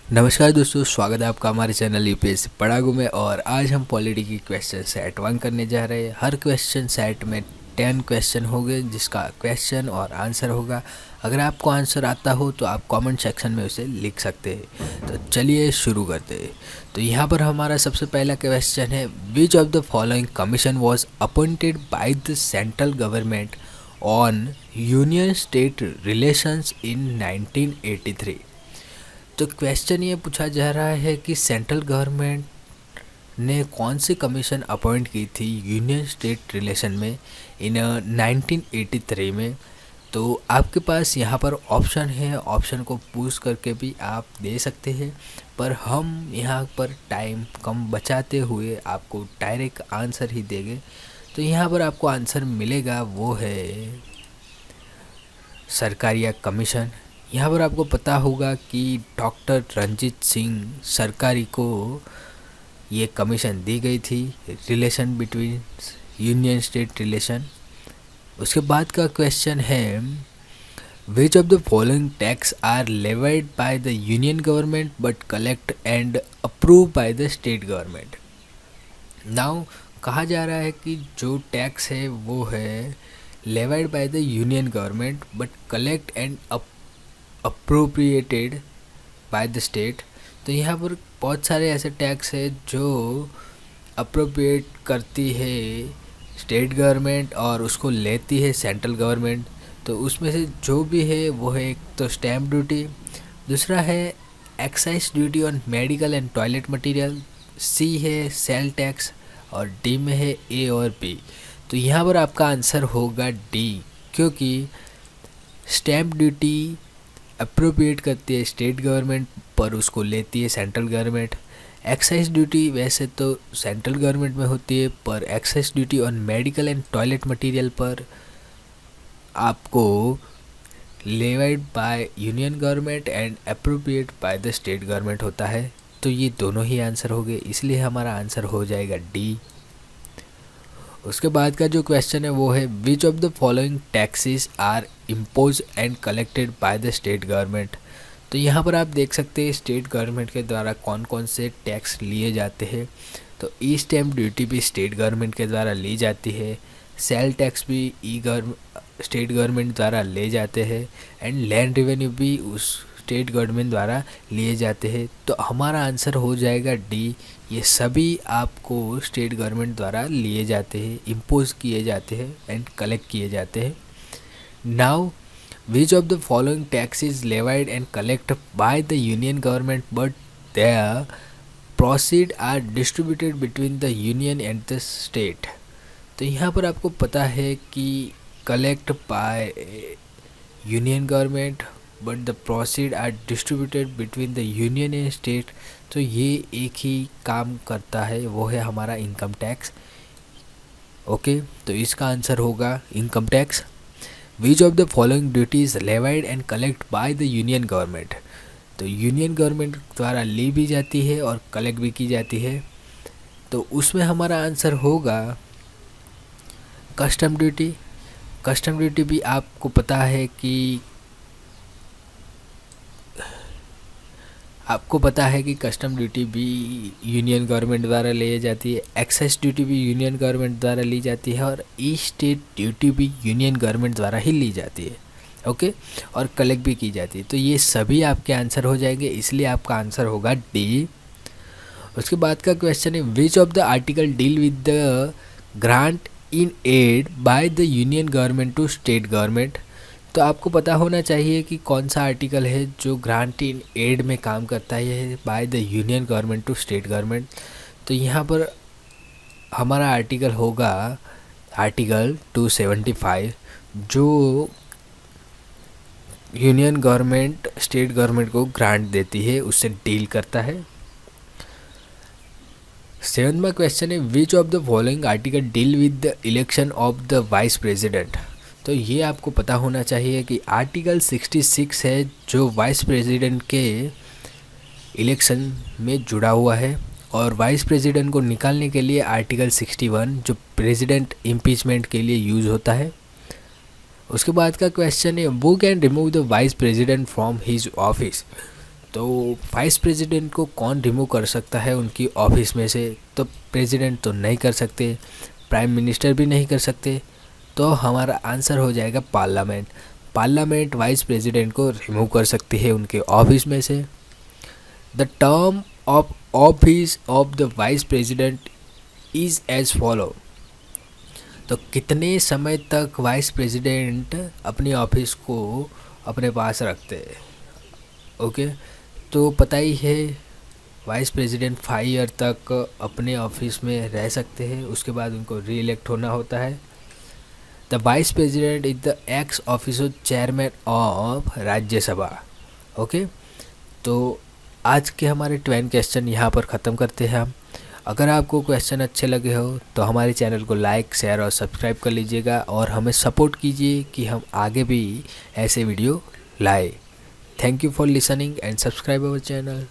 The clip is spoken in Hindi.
नमस्कार दोस्तों, स्वागत है आपका हमारे चैनल यूपीएससी पढ़ागू में। और आज हम पॉलिटी की क्वेश्चन सेट 1 करने जा रहे हैं। हर क्वेश्चन सेट में 10 क्वेश्चन होंगे जिसका क्वेश्चन और आंसर होगा। अगर आपको आंसर आता हो तो आप कमेंट सेक्शन में उसे लिख सकते हैं। तो चलिए शुरू करते हैं। तो यहाँ पर हमारा सबसे पहला क्वेश्चन है, which of the following commission was appointed by the central government on union state relations in 1983। तो क्वेश्चन ये पूछा जा रहा है कि सेंट्रल गवर्नमेंट ने कौन सी कमीशन अपॉइंट की थी यूनियन स्टेट रिलेशन में इन 1983 में। तो आपके पास यहाँ पर ऑप्शन है, ऑप्शन को पूछ करके भी आप दे सकते हैं, पर हम यहाँ पर टाइम कम बचाते हुए आपको डायरेक्ट आंसर ही देंगे। तो यहाँ पर आपको आंसर मिलेगा वो है सरकारिया कमीशन। यहाँ पर आपको पता होगा कि डॉक्टर रंजीत सिंह सरकारी को ये कमीशन दी गई थी, relation between union state relation. उसके बाद का क्वेश्चन है, which of the following tax are levied by the union government but collect and approve by the state government. Now कहा जा रहा है कि जो टैक्स है वो है levied by the union government but collect and appropriated bye the state. तो यहाँ पर बहुत सारे ऐसे टैक्स है जो अप्रोप्रिएट करती है स्टेट गवर्नमेंट और उसको लेती है सेंट्रल गवर्नमेंट। तो उसमें से जो भी है वो है, एक तो स्टैम्प ड्यूटी, दूसरा है excise duty on medical and toilet material, सी है सेल टैक्स और डी में है ए और बी। तो यहाँ पर आपका आंसर होगा डी, क्योंकि स्टैम्प ड्यूटी अप्रोप्रिएट करती है स्टेट गवर्नमेंट पर उसको लेती है सेंट्रल गवर्नमेंट। एक्साइज ड्यूटी वैसे तो सेंट्रल गवर्नमेंट में होती है, पर excise duty on medical and toilet material पर आपको levied bye union government and appropriate bye the state government होता है। तो ये दोनों ही आंसर हो गए, इसलिए हमारा आंसर हो जाएगा डी। उसके बाद का जो क्वेश्चन है वो है, which of the following taxes are impose and collected by the state government. तो यहाँ पर आप देख सकते हैं स्टेट गवर्नमेंट के द्वारा कौन कौन से टैक्स लिए जाते हैं। तो ई स्टैम्प ड्यूटी भी स्टेट गवर्नमेंट के द्वारा ली जाती है, सेल टैक्स भी स्टेट गवर्नमेंट द्वारा ले जाते हैं, एंड लैंड रेवेन्यू भी उस स्टेट गवर्नमेंट द्वारा लिए जाते हैं। तो हमारा आंसर हो जाएगा डी, ये सभी आपको स्टेट गवर्नमेंट द्वारा लिए जाते हैं, इम्पोज किए जाते हैं एंड कलेक्ट किए जाते हैं। Now which of the following tax is levied and collect by the union government but their proceed are distributed between the union and the state. तो यहाँ पर आपको पता है कि collect by union government but the proceed are distributed between the union and state. तो ये एक ही काम करता है, वो है हमारा इनकम टैक्स। ओके, तो इसका आंसर होगा income tax. Which of the following duties levied and collect by the union government. तो यूनियन गवर्नमेंट द्वारा ली भी जाती है और कलेक्ट भी की जाती है। तो उसमें हमारा आंसर होगा कस्टम ड्यूटी। कस्टम ड्यूटी भी आपको पता है कि कस्टम ड्यूटी भी यूनियन गवर्नमेंट द्वारा ली जाती है, एक्साइज ड्यूटी भी यूनियन गवर्नमेंट द्वारा ली जाती है और ई स्टेट ड्यूटी भी यूनियन गवर्नमेंट द्वारा ही ली जाती है। ओके, और कलेक्ट भी की जाती है। तो ये सभी आपके आंसर हो जाएंगे, इसलिए आपका आंसर होगा डी। उसके बाद का क्वेश्चन है, which of the article deal with the grant in aid by the union government to state government. तो आपको पता होना चाहिए कि कौन सा आर्टिकल है जो ग्रांट इन एड में काम करता है by the union government to state government. तो यहाँ पर हमारा आर्टिकल होगा आर्टिकल 275, जो यूनियन गवर्नमेंट स्टेट गवर्नमेंट को ग्रांट देती है, उससे डील करता है। 7वां क्वेश्चन है, which of the following article deal with the election of the vice president. तो ये आपको पता होना चाहिए कि आर्टिकल 66 है जो वाइस प्रेसिडेंट के इलेक्शन में जुड़ा हुआ है, और वाइस प्रेसिडेंट को निकालने के लिए आर्टिकल 61 जो प्रेसिडेंट इम्पीचमेंट के लिए यूज़ होता है। उसके बाद का क्वेश्चन है, वो can remove the vice president from his office. तो वाइस प्रेसिडेंट को कौन रिमूव कर सकता है उनकी ऑफिस में से? तो प्रेसिडेंट तो नहीं कर सकते, प्राइम मिनिस्टर भी नहीं कर सकते, तो हमारा आंसर हो जाएगा पार्लियामेंट। पार्लियामेंट वाइस प्रेसिडेंट को रिमूव कर सकती है उनके ऑफिस में से। The term of office of the vice president is as follow. तो कितने समय तक वाइस प्रेसिडेंट अपनी ऑफिस को अपने पास रखते हैं? ओके, तो पता ही है वाइस प्रेसिडेंट 5 ईयर तक अपने ऑफिस में रह सकते हैं, उसके बाद उनको री इलेक्ट होना होता है। The vice president is the x officer chairman of Rajya Sabha. Okay, तो आज के हमारे 12 क्वेश्चन यहाँ पर ख़त्म करते हैं हम। अगर आपको क्वेश्चन अच्छे लगे हो तो हमारे चैनल को लाइक, शेयर और सब्सक्राइब कर लीजिएगा और हमें सपोर्ट कीजिए कि हम आगे भी ऐसे वीडियो लाए। Thank you for listening and subscribe our channel.